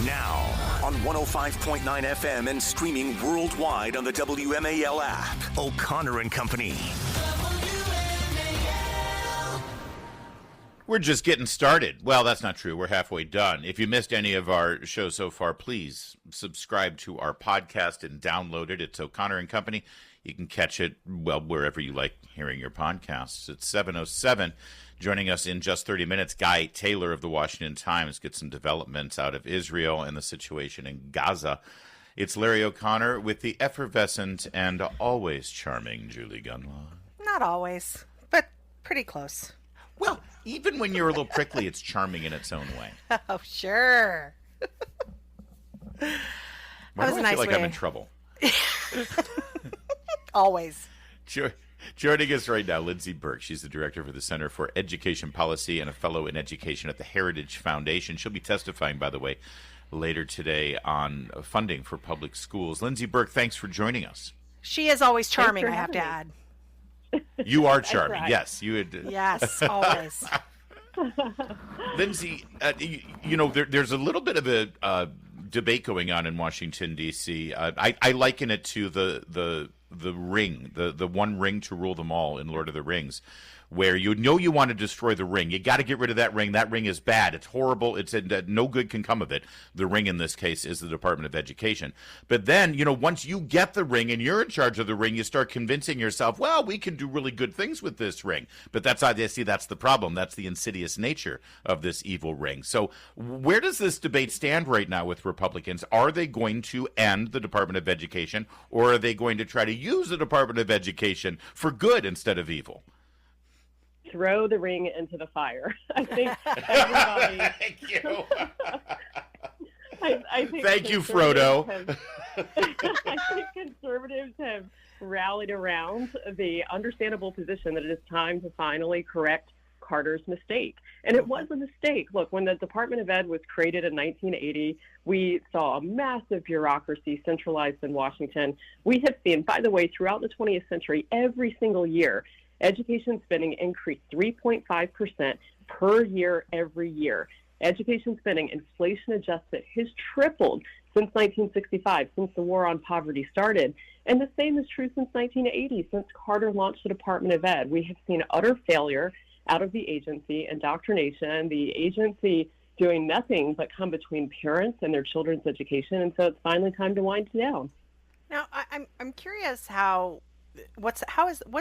Now, on 105.9 FM and streaming worldwide on the WMAL app. O'Connor and Company. We're just getting started. Well, that's not true. We're halfway done. If you missed any of our shows so far, please subscribe to our podcast and download it. It's O'Connor and Company. You can catch it, well, wherever you like hearing your podcasts. It's 7:07. Joining us in just 30 minutes, Guy Taylor of the Washington Times gets some developments out of Israel and the situation in Gaza. It's Larry O'Connor with the effervescent and always charming Julie Gunlock. Not always, but pretty close. Well, even when you're a little prickly, it's charming in its own way. Oh, sure. Why do I feel like I'm in trouble? Always. Joining us right now, Lindsey Burke. She's the director for the Center for Education Policy and a fellow in education at the Heritage Foundation. She'll be testifying, by the way, later today on funding for public schools. Lindsey Burke, thanks for joining us. She is always charming, I have to add. You are charming. Yes, you would. Yes, always. Lindsey, there's a little bit of a debate going on in Washington, D.C. I liken it to the ring, the one ring to rule them all in Lord of the Rings, where you want to destroy the ring. You got to get rid of that ring. That ring is bad. It's horrible. No good can come of it. The ring in this case is the Department of Education. But then, once you get the ring and you're in charge of the ring, you start convincing yourself, well, we can do really good things with this ring. But that's the problem. That's the insidious nature of this evil ring. So where does this debate stand right now with Republicans? Are they going to end the Department of Education, or are they going to try to use the Department of Education for good instead of evil? Throw the ring into the fire. I think everybody. Thank you. I think Thank you, Frodo. I think conservatives have rallied around the understandable position that it is time to finally correct Carter's mistake. And it was a mistake. Look, when the Department of Ed was created in 1980, we saw a massive bureaucracy centralized in Washington. We have seen, by the way, throughout the 20th century, every single year, education spending increased 3.5% per year every year. Education spending, inflation adjusted, has tripled since 1965, since the war on poverty started. And the same is true since 1980, since Carter launched the Department of Ed. We have seen utter failure out of the agency, indoctrination, the agency doing nothing but come between parents and their children's education. And so it's finally time to wind it down. Now, I'm curious what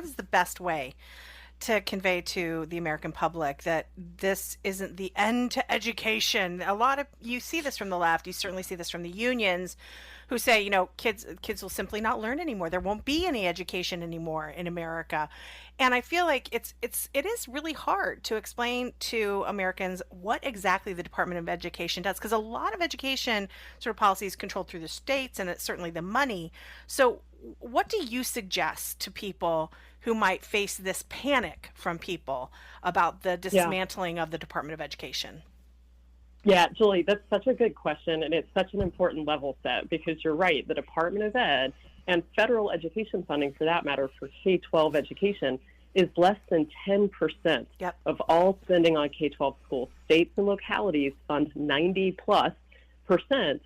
is the best way to convey to the American public that this isn't the end to education? You see this from the left. You certainly see this from the unions, who say, kids will simply not learn anymore. There won't be any education anymore in America. And I feel like it is really hard to explain to Americans what exactly the Department of Education does, because a lot of education sort of policy is controlled through the states, and it's certainly the money. So what do you suggest to people who might face this panic from people about the dismantling of the Department of Education? Yeah, Julie, that's such a good question, and it's such an important level set, because you're right. The Department of Ed and federal education funding, for that matter, for K-12 education is less than 10% of all spending on K-12 schools. States and localities fund 90+%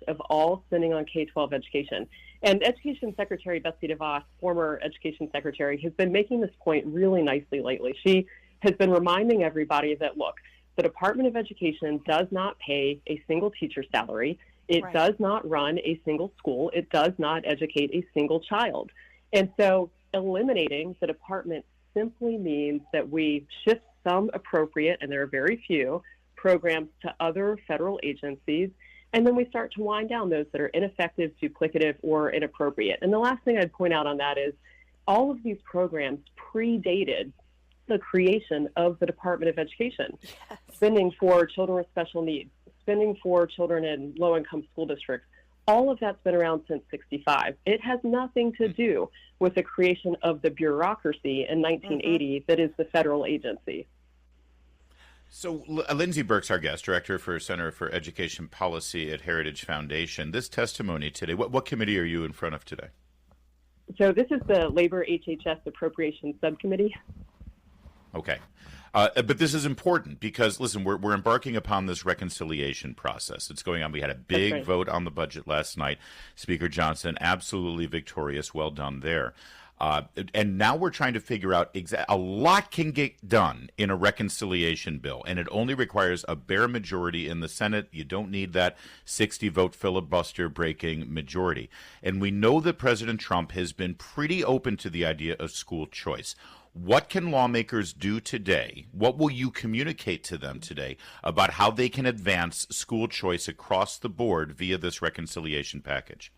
of all spending on K-12 education. And Education Secretary Betsy DeVos, former Education Secretary, has been making this point really nicely lately. She has been reminding everybody that, look, the Department of Education does not pay a single teacher's salary. It does not run a single school. It does not educate a single child. And so eliminating the department simply means that we shift some appropriate, and there are very few, programs to other federal agencies, and then we start to wind down those that are ineffective, duplicative, or inappropriate. And the last thing I'd point out on that is all of these programs predated the creation of the Department of Education. Yes. Spending for children with special needs, spending for children in low-income school districts, all of that's been around since 1965. It has nothing to do with the creation of the bureaucracy in 1980 that is the federal agency. So Lindsey Burke's our guest, Director for Center for Education Policy at Heritage Foundation. This testimony today, what committee are you in front of today? So this is the Labor HHS Appropriations Subcommittee. Okay. But this is important because, listen, we're embarking upon this reconciliation process. It's going on. We had a big vote on the budget last night. Speaker Johnson, absolutely victorious. Well done there. And now we're trying to figure out a lot can get done in a reconciliation bill, and it only requires a bare majority in the Senate. You don't need that 60-vote filibuster-breaking majority. And we know that President Trump has been pretty open to the idea of school choice. What can lawmakers do today? What will you communicate to them today about how they can advance school choice across the board via this reconciliation package?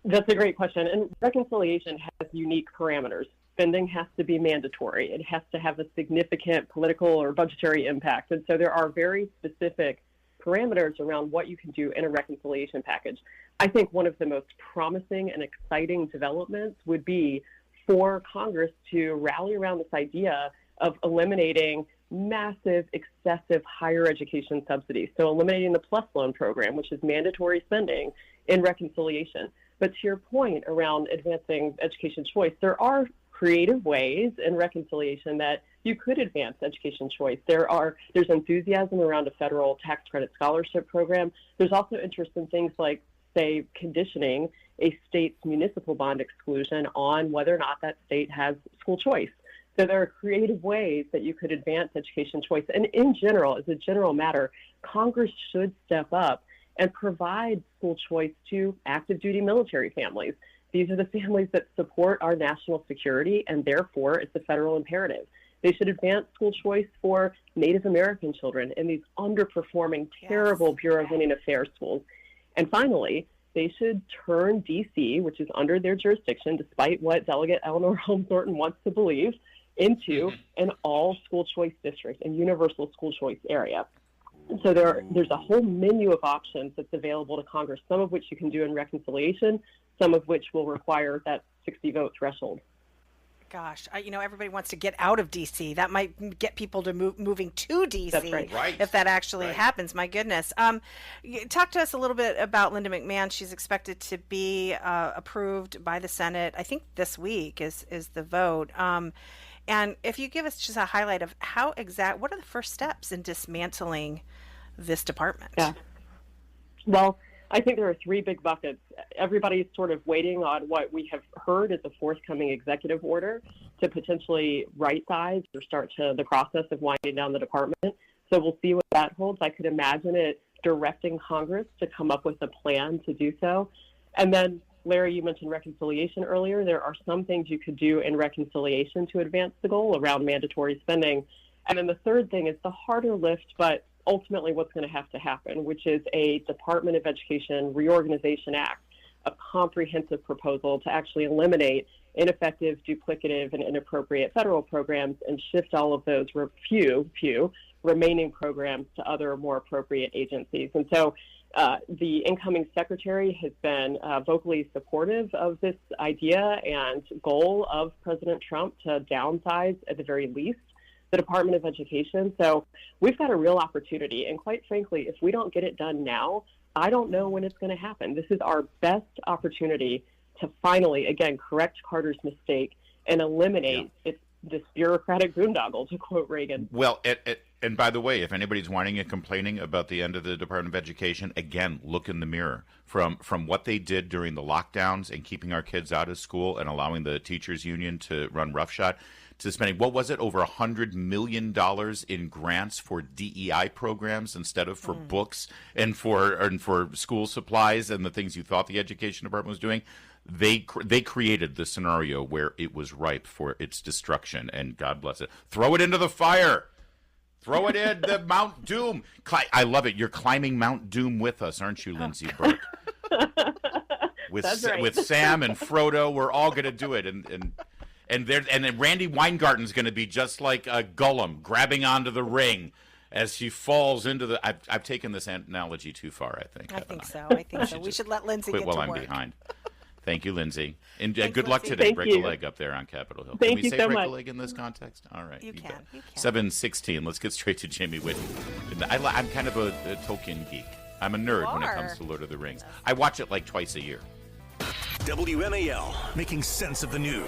That's a great question. And reconciliation has unique parameters. Spending has to be mandatory. It has to have a significant political or budgetary impact. And so there are very specific parameters around what you can do in a reconciliation package. I think one of the most promising and exciting developments would be for Congress to rally around this idea of eliminating massive, excessive higher education subsidies. So eliminating the PLUS loan program, which is mandatory spending in reconciliation. But to your point around advancing education choice, there are creative ways in reconciliation that you could advance education choice. There's enthusiasm around a federal tax credit scholarship program. There's also interest in things like, say, conditioning a state's municipal bond exclusion on whether or not that state has school choice. So there are creative ways that you could advance education choice. And in general, as a general matter, Congress should step up and provide school choice to active duty military families. These are the families that support our national security, and therefore it's a federal imperative. They should advance school choice for Native American children in these underperforming, terrible Bureau of Indian Affairs schools. And finally, they should turn D.C., which is under their jurisdiction, despite what Delegate Eleanor Holmes Norton wants to believe, into an all-school choice district and universal school choice area. And so there's a whole menu of options that's available to Congress, some of which you can do in reconciliation, some of which will require that 60-vote threshold. Gosh, everybody wants to get out of D.C. That might get people to moving to D.C. That's right. If that actually happens. My goodness. Talk to us a little bit about Linda McMahon. She's expected to be approved by the Senate. I think this week is the vote. And if you give us just a highlight of what are the first steps in dismantling this department? Yeah. Well, I think there are three big buckets. Everybody's sort of waiting on what we have heard is a forthcoming executive order to potentially right-size or start the process of winding down the department. So we'll see what that holds. I could imagine it directing Congress to come up with a plan to do so. And then, Larry, you mentioned reconciliation earlier. There are some things you could do in reconciliation to advance the goal around mandatory spending. And then the third thing is the harder lift, but ultimately what's going to have to happen, which is a Department of Education Reorganization Act, a comprehensive proposal to actually eliminate ineffective, duplicative, and inappropriate federal programs and shift all of those few remaining programs to other more appropriate agencies. And so the incoming secretary has been vocally supportive of this idea and goal of President Trump to downsize, at the very least, the Department of Education. So we've got a real opportunity. And quite frankly, if we don't get it done now, I don't know when it's going to happen. This is our best opportunity to finally, again, correct Carter's mistake and eliminate this bureaucratic boondoggle, to quote Reagan. Well, and by the way, if anybody's whining and complaining about the end of the Department of Education, again, look in the mirror. From what they did during the lockdowns and keeping our kids out of school and allowing the teachers union to run roughshod, to spending, what was it, over $100 million in grants for DEI programs instead of for books and for school supplies and the things you thought the education department was doing. They created the scenario where it was ripe for its destruction, and God bless it. Throw it into the fire. Throw it in the Mount Doom. I love it. You're climbing Mount Doom with us, aren't you, Lindsey Burke? That's right. With Sam and Frodo, we're all going to do it, and then Randy Weingarten's going to be just like a Gollum, grabbing onto the ring as she falls into the. I've taken this analogy too far, I think. I think so. We should let Lindsey quit get while to I'm work. behind. Thank you, Lindsey. And Thanks, good luck Lindsey. today. Thank Break you. a leg up there on Capitol Hill. Thank Can we you say so break much. a leg in this context? All right. You can. 7:16. Let's get straight to Jamie Whitney. I'm kind of a Tolkien geek. I'm a nerd when it comes to Lord of the Rings. I watch it like twice a year. WMAL, making sense of the news.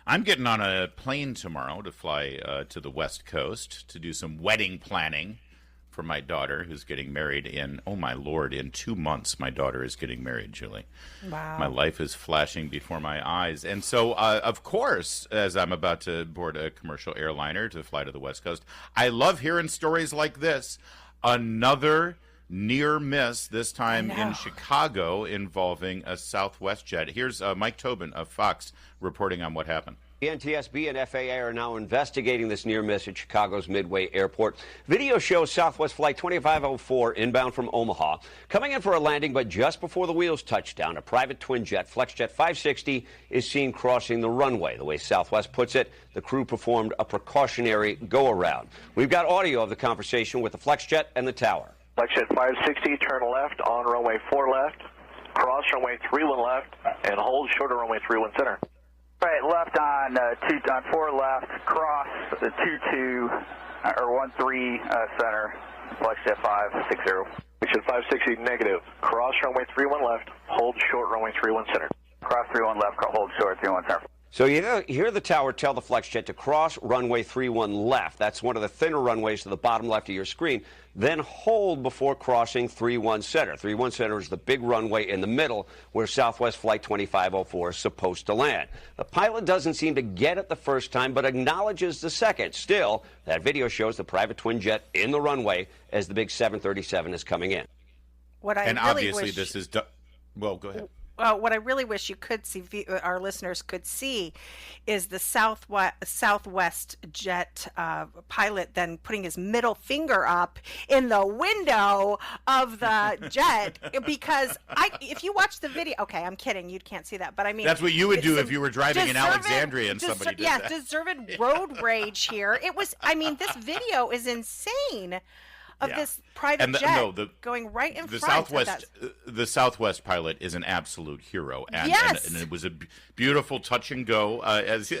I'm getting on a plane tomorrow to fly to the West Coast to do some wedding planning for my daughter, who's getting married in, oh my Lord, in 2 months my daughter is getting married, Julie. Wow. My life is flashing before my eyes. And so, of course, as I'm about to board a commercial airliner to fly to the West Coast, I love hearing stories like this. Another near miss, this time in Chicago, involving a Southwest jet. Here's Mike Tobin of Fox reporting on what happened. The NTSB and FAA are now investigating this near miss at Chicago's Midway Airport. Video shows Southwest Flight 2504 inbound from Omaha, coming in for a landing, but just before the wheels touch down, a private twin jet, FlexJet 560, is seen crossing the runway. The way Southwest puts it, the crew performed a precautionary go-around. We've got audio of the conversation with the FlexJet and the tower. FlexJet 560, turn left on runway 4 left, cross runway 31 left, and hold short of runway 31 center. Right, left on 4 left, cross the 22 or 13 center, FlexJet 560. FlexJet 560 negative, cross runway 31 left, hold short runway 31 center. Cross 31 left, hold short 31 center. So you hear the tower tell the FlexJet to cross runway 31 left. That's one of the thinner runways to the bottom left of your screen. Then hold before crossing 31 center. 31 center is the big runway in the middle where Southwest Flight 2504 is supposed to land. The pilot doesn't seem to get it the first time, but acknowledges the second. Still, that video shows the private twin jet in the runway as the big 737 is coming in. And obviously this is... Well, go ahead. What I really wish you could see, our listeners could see, is the Southwest jet pilot then putting his middle finger up in the window of the jet. Because if you watch the video, okay, I'm kidding, you can't see that, but I mean, that's what you would do if you were driving in Alexandria and somebody did that. Deserved road rage here. It was, I mean, this video is insane. Of this private jet going right in front. The Southwest pilot is an absolute hero, and it was a beautiful touch and go, as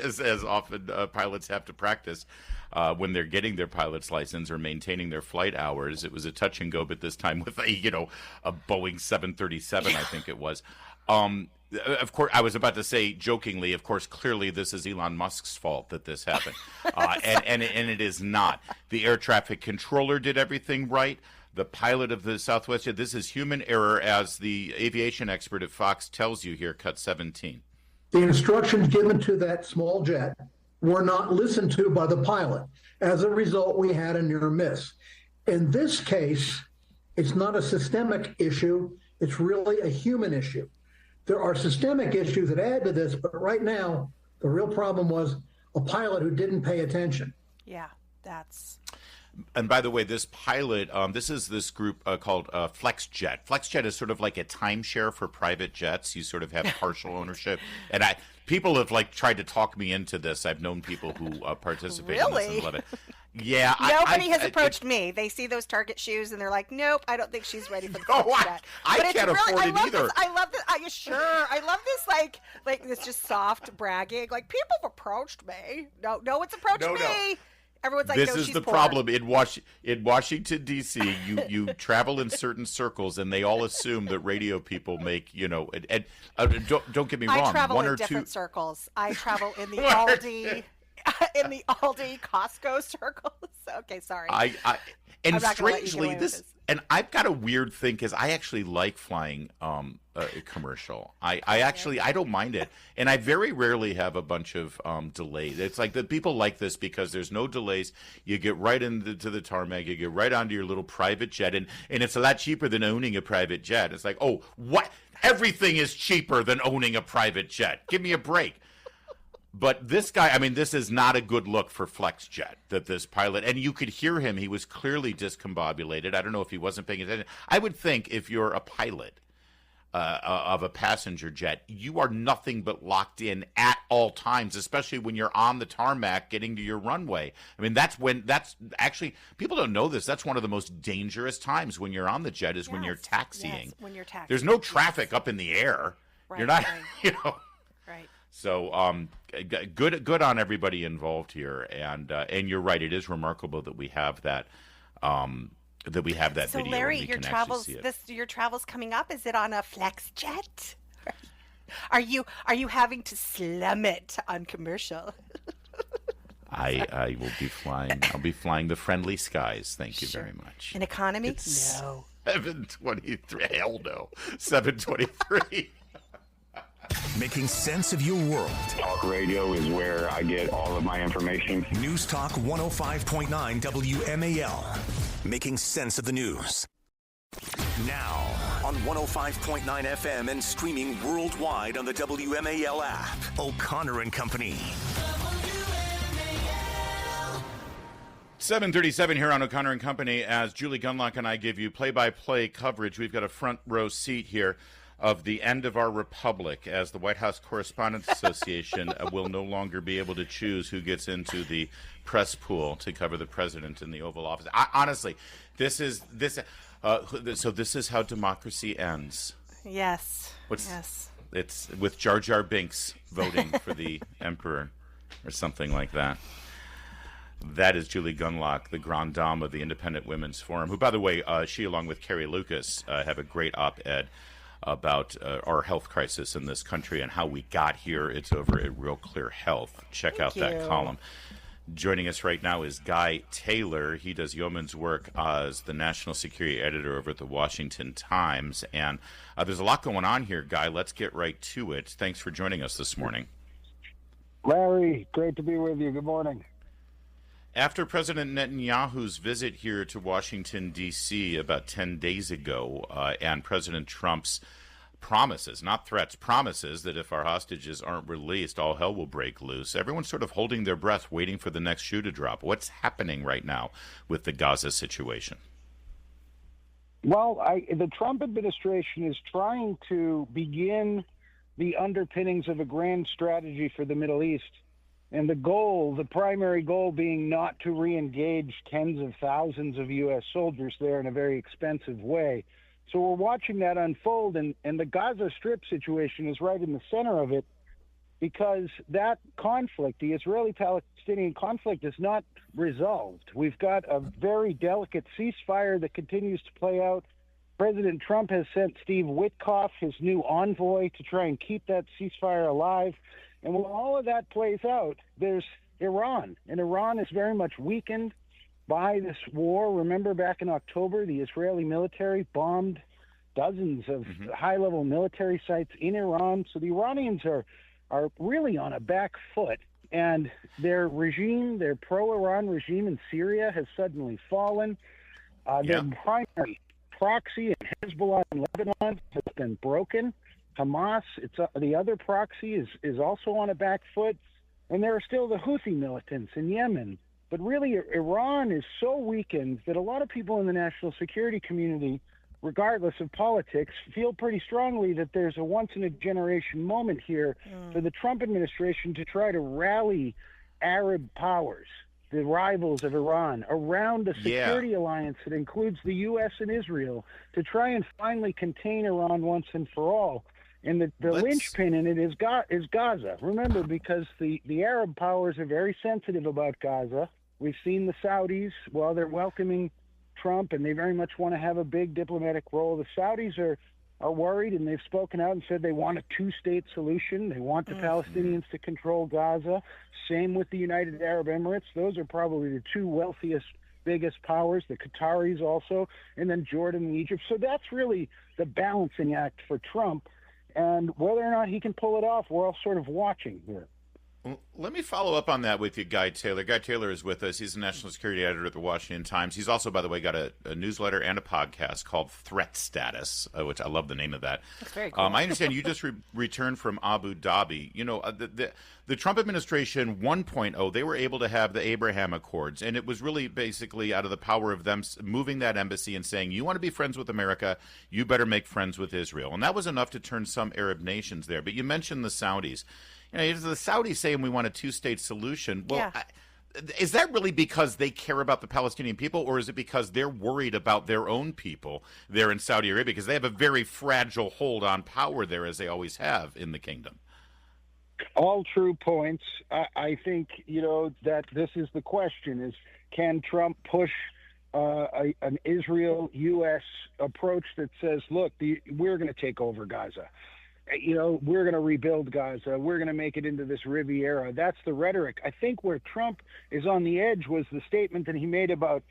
often pilots have to practice when they're getting their pilot's license or maintaining their flight hours. It was a touch and go, but this time with a Boeing 737, I think it was. Of course, I was about to say jokingly, of course, clearly this is Elon Musk's fault that this happened. And it is not. The air traffic controller did everything right. The pilot of the Southwest jet, this is human error, as the aviation expert at Fox tells you here, cut 17. The instructions given to that small jet were not listened to by the pilot. As a result, we had a near miss. In this case, it's not a systemic issue. It's really a human issue. There are systemic issues that add to this, but right now, the real problem was a pilot who didn't pay attention. Yeah, that's... And by the way, this pilot, this is this group called FlexJet. FlexJet is sort of like a timeshare for private jets. You sort of have partial ownership. And people have tried to talk me into this. I've known people who participate in this and love it. Yeah, nobody has approached me. They see those Target shoes and they're like, "Nope, I don't think she's ready for the jet." I can't afford it either. I love this. I love this. Like this just soft bragging. Like, people have approached me. No one's approached me. No. Everyone's like, this no, is she's the poor. Problem in Washington D.C. You travel in certain circles and they all assume that radio people make and don't get me wrong. I travel one in or different two circles. I travel in the Aldi. In the Aldi Costco circles. Okay, sorry. And strangely this, and I've got a weird thing because I actually like flying commercial. I don't mind it, and I very rarely have a bunch of delays. It's like that people like this because there's no delays. You get right into the tarmac. You get right onto your little private jet, and it's a lot cheaper than owning a private jet. It's like, oh, what? Everything is cheaper than owning a private jet. Give me a break. But this guy, I mean, this is not a good look for FlexJet, that this pilot, and you could hear him, he was clearly discombobulated. I don't know if he wasn't paying attention. I would think if you're a pilot of a passenger jet, you are nothing but locked in at all times, especially when you're on the tarmac getting to your runway. I mean, that's actually, people don't know this, that's one of the most dangerous times when you're on the jet is when you're taxiing. Yes, when you're taxiing. There's no traffic up in the air. Right, you're not, right. Right. So good on everybody involved here, and you're right. It is remarkable that we have that video. So Larry, and we your can travels see it. your travels coming up. Is it on a FlexJet? Are you having to slum it on commercial? I will be flying. I'll be flying the friendly skies. Thank you very much. An economy? It's No. 7:23. Hell no. 7:23. Making sense of your world. Talk radio is where I get all of my information. News Talk 105.9 WMAL. Making sense of the news. Now on 105.9 FM and streaming worldwide on the WMAL app. O'Connor and Company. 7:37 here on O'Connor and Company as Julie Gunlock and I give you play-by-play coverage. We've got a front row seat here of the end of our republic as the White House Correspondents Association will no longer be able to choose who gets into the press pool to cover the president in the Oval Office. Honestly, this is how democracy ends. Yes. Yes. It's with Jar Jar Binks voting for the emperor or something like that. That is Julie Gunlock, the grande dame of the Independent Women's Forum, who, by the way, she, along with Carrie Lucas, have a great op-ed about our health crisis in this country and how we got here. It's over at Real Clear Health. Check out that column. Joining us right now is Guy Taylor. He does yeoman's work as the national security editor over at the Washington Times. And there's a lot going on here, Guy. Let's get right to it. Thanks for joining us this morning. Larry, great to be with you. Good morning. After President Netanyahu's visit here to Washington, D.C. about 10 days ago, and President Trump's promises, not threats, promises that if our hostages aren't released, all hell will break loose, everyone's sort of holding their breath, waiting for the next shoe to drop. What's happening right now with the Gaza situation? Well, the Trump administration is trying to begin the underpinnings of a grand strategy for the Middle East. And the primary goal being not to re-engage tens of thousands of U.S. soldiers there in a very expensive way. So we're watching that unfold, and the Gaza Strip situation is right in the center of it because that conflict, the Israeli-Palestinian conflict, is not resolved. We've got a very delicate ceasefire that continues to play out. President Trump has sent Steve Witkoff, his new envoy, to try and keep that ceasefire alive. And when all of that plays out, there's Iran. And Iran is very much weakened by this war. Remember back in October, the Israeli military bombed dozens of high-level military sites in Iran. So the Iranians are really on a back foot. And their regime, their pro-Iran regime in Syria has suddenly fallen. Their primary proxy in Hezbollah in Lebanon has been broken. Hamas, the other proxy, is also on a back foot, and there are still the Houthi militants in Yemen. But really, Iran is so weakened that a lot of people in the national security community, regardless of politics, feel pretty strongly that there's a once-in-a-generation moment here for the Trump administration to try to rally Arab powers, the rivals of Iran, around a security alliance that includes the U.S. and Israel to try and finally contain Iran once and for all. And the linchpin in it is Gaza. Remember, because the Arab powers are very sensitive about Gaza. We've seen the Saudis, while they're welcoming Trump, and they very much want to have a big diplomatic role. The Saudis are worried, and they've spoken out and said they want a two-state solution. They want the Palestinians to control Gaza. Same with the United Arab Emirates. Those are probably the two wealthiest, biggest powers, the Qataris also, and then Jordan and Egypt. So that's really the balancing act for Trump. And whether or not he can pull it off, we're all sort of watching here. Well, let me follow up on that with you, Guy Taylor. Guy Taylor is with us. He's the national security editor at the Washington Times. He's also, by the way, got a newsletter and a podcast called Threat Status, which I love the name of that. That's very cool. I understand you just returned from Abu Dhabi. You know, the Trump administration 1.0, they were able to have the Abraham Accords, and it was really basically out of the power of them moving that embassy and saying, you want to be friends with America, you better make friends with Israel. And that was enough to turn some Arab nations there. But you mentioned the Saudis. You know, the Saudis saying we want a two-state solution. Well, is that really because they care about the Palestinian people, or is it because they're worried about their own people there in Saudi Arabia? Because they have a very fragile hold on power there, as they always have in the kingdom. All true points. I think, you know, that this is the question, is can Trump push an Israel-U.S. approach that says, look, we're going to take over Gaza? we're going to rebuild Gaza. We're going to make it into this Riviera. That's the rhetoric. I think where Trump is on the edge was the statement that he made about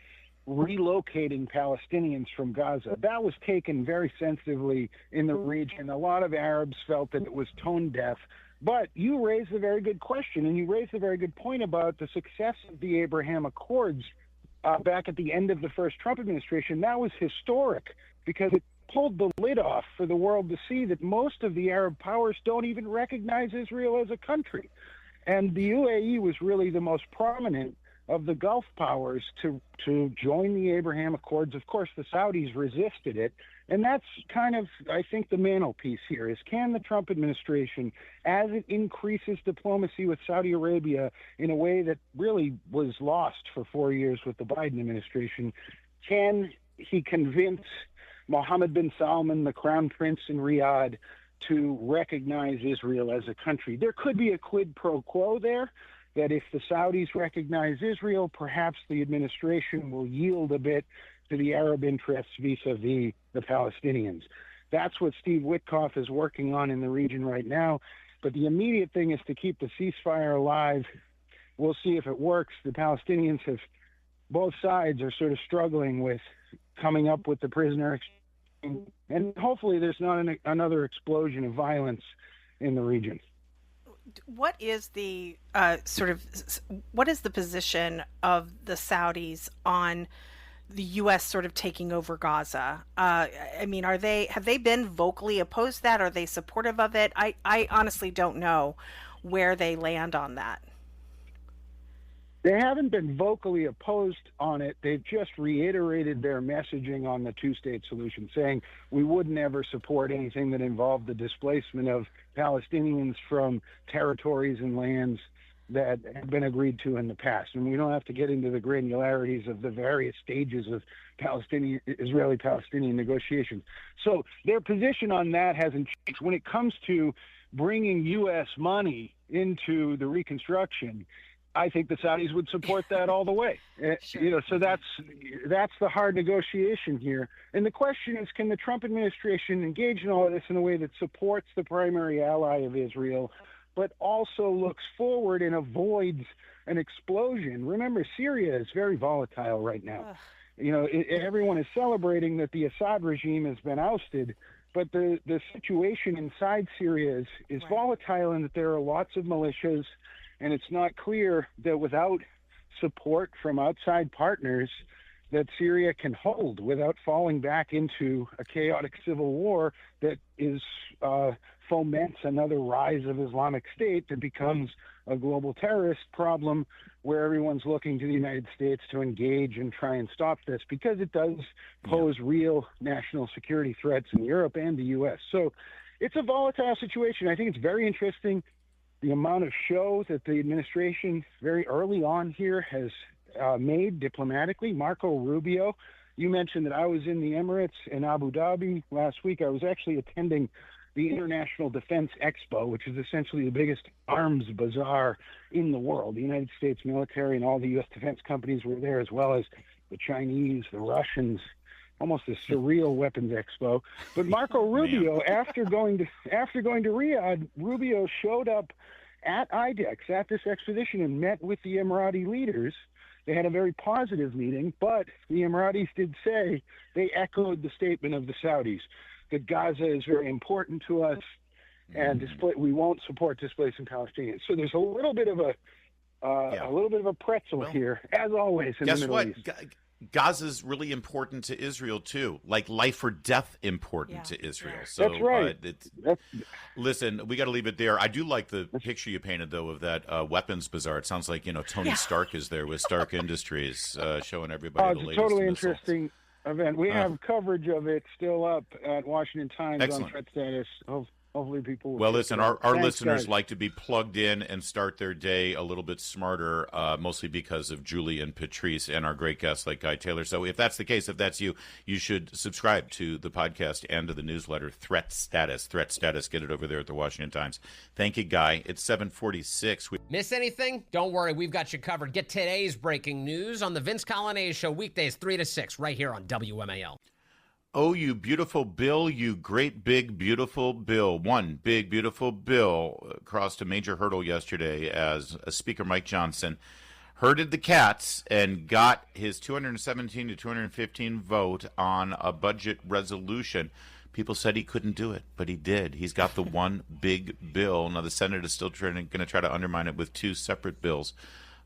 relocating Palestinians from Gaza. That was taken very sensitively in the region. A lot of Arabs felt that it was tone deaf. But you raised a very good question, and you raised a very good point about the success of the Abraham Accords back at the end of the first Trump administration. That was historic because it pulled the lid off for the world to see that most of the Arab powers don't even recognize Israel as a country. And the UAE was really the most prominent of the Gulf powers to join the Abraham Accords. Of course, the Saudis resisted it. And that's kind of, I think, the mantelpiece here is, can the Trump administration, as it increases diplomacy with Saudi Arabia in a way that really was lost for 4 years with the Biden administration, can he convince Mohammed bin Salman, the crown prince in Riyadh, to recognize Israel as a country? There could be a quid pro quo there, that if the Saudis recognize Israel, perhaps the administration will yield a bit to the Arab interests vis-a-vis the Palestinians. That's what Steve Witkoff is working on in the region right now. But the immediate thing is to keep the ceasefire alive. We'll see if it works. The Palestinians have, both sides are sort of struggling with coming up with the prisoner exchange. And hopefully there's not another explosion of violence in the region. What is the what is the position of the Saudis on the U.S. sort of taking over Gaza? I mean, have they been vocally opposed to that? Are they supportive of it? I honestly don't know where they land on that. They haven't been vocally opposed on it. They've just reiterated their messaging on the two-state solution, saying we would never support anything that involved the displacement of Palestinians from territories and lands that have been agreed to in the past. And we don't have to get into the granularities of the various stages of Israeli-Palestinian negotiations. So their position on that hasn't changed. When it comes to bringing U.S. money into the reconstruction, I think the Saudis would support that all the way. Sure. So that's the hard negotiation here. And the question is, can the Trump administration engage in all of this in a way that supports the primary ally of Israel, but also looks forward and avoids an explosion? Remember, Syria is very volatile right now. Everyone is celebrating that the Assad regime has been ousted, but the situation inside Syria is right. Volatile in that there are lots of militias, and it's not clear that without support from outside partners that Syria can hold without falling back into a chaotic civil war that foments another rise of Islamic State that becomes a global terrorist problem where everyone's looking to the United States to engage and try and stop this, because it does pose real national security threats in Europe and the U.S. So it's a volatile situation. I think it's very interesting the amount of show that the administration very early on here has made diplomatically. Marco Rubio, you mentioned that I was in the Emirates in Abu Dhabi last week. I was actually attending the International Defense Expo, which is essentially the biggest arms bazaar in the world. The United States military and all the U.S. defense companies were there, as well as the Chinese, the Russians, almost a surreal weapons expo. But Marco Rubio, after going to Riyadh, Rubio showed up at IDEX, at this exposition, and met with the Emirati leaders. They had a very positive meeting, but the Emiratis did say, they echoed the statement of the Saudis, that Gaza is very important to us, and we won't support displacing Palestinians. So there's a little bit of a pretzel here, as always in the Middle East. Gaza's really important to Israel too, like life or death important to Israel. So that's right. Listen, we got to leave it there. I do like the picture you painted though of that weapons bazaar. It sounds like Tony Stark is there with Stark Industries, showing everybody the latest. It's a totally missiles. Interesting event. We have coverage of it still up at Washington Times Excellent. On threat status. Hopefully people will. Well, listen, our Thanks, listeners guys. like to be plugged in and start their day a little bit smarter, mostly because of Julie and Patrice and our great guests like Guy Taylor. So if that's the case, if that's you, you should subscribe to the podcast and to the newsletter, Threat Status. Threat Status, get it over there at the Washington Times. Thank you, Guy. It's 7:46. Miss anything? Don't worry, we've got you covered. Get today's breaking news on the Vince Colonnese Show, weekdays 3 to 6, right here on WMAL. Oh, you beautiful bill, you great big beautiful bill. One big beautiful bill crossed a major hurdle yesterday as Speaker Mike Johnson herded the cats and got his 217 to 215 vote on a budget resolution. People said he couldn't do it, but he did. He's got the one big bill. Now, the Senate is still going to try to undermine it with two separate bills.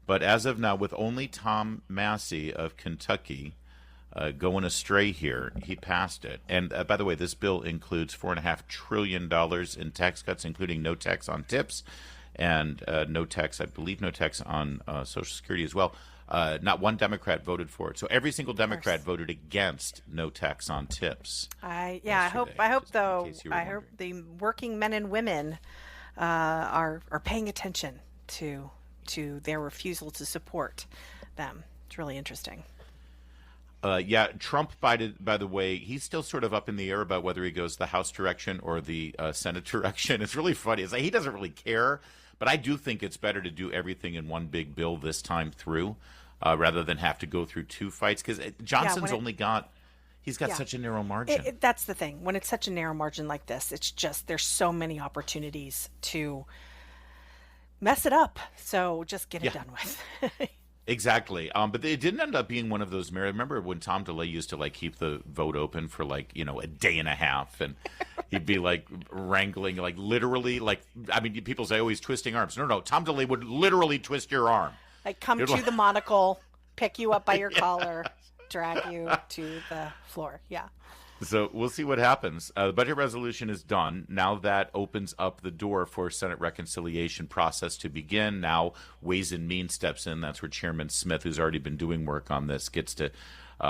But as of now, with only Tom Massey of Kentucky going astray here, he passed it. And by the way, this bill includes $4.5 trillion in tax cuts, including no tax on tips and no tax on Social Security as well. Not one Democrat voted for it. So every single Democrat voted against no tax on tips. I hope the working men and women are paying attention to their refusal to support them. It's really interesting. Trump, by the way, he's still sort of up in the air about whether he goes the House direction or the Senate direction. It's really funny. It's like he doesn't really care, but I do think it's better to do everything in one big bill this time through rather than have to go through two fights, because Johnson's he's got such a narrow margin. That's the thing. When it's such a narrow margin like this, it's just there's so many opportunities to mess it up. So just get it done with. Exactly. But it didn't end up being one of those. Remember when Tom DeLay used to keep the vote open for a day and a half, and he'd be wrangling, literally, people say, oh, he's twisting arms. No, Tom DeLay would literally twist your arm. Come to the monocle, pick you up by your collar, drag you to the floor. Yeah. So we'll see what happens. The budget resolution is done. Now that opens up the door for Senate reconciliation process to begin. Now Ways and Means steps in. That's where Chairman Smith, who's already been doing work on this, gets to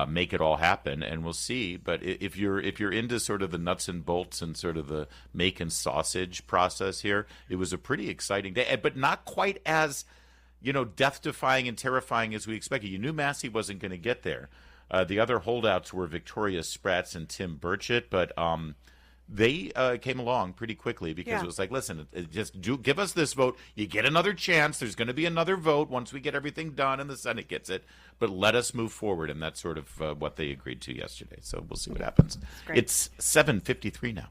make it all happen. And we'll see. But if you're into sort of the nuts and bolts and sort of the making sausage process here, it was a pretty exciting day, but not quite as death-defying and terrifying as we expected. You knew Massey wasn't going to get there. The other holdouts were Victoria Spratz and Tim Burchett, but they came along pretty quickly because it was like, listen, give us this vote. You get another chance. There's going to be another vote once we get everything done and the Senate gets it. But let us move forward, and that's sort of what they agreed to yesterday. So we'll see what happens. It's 7:53 now.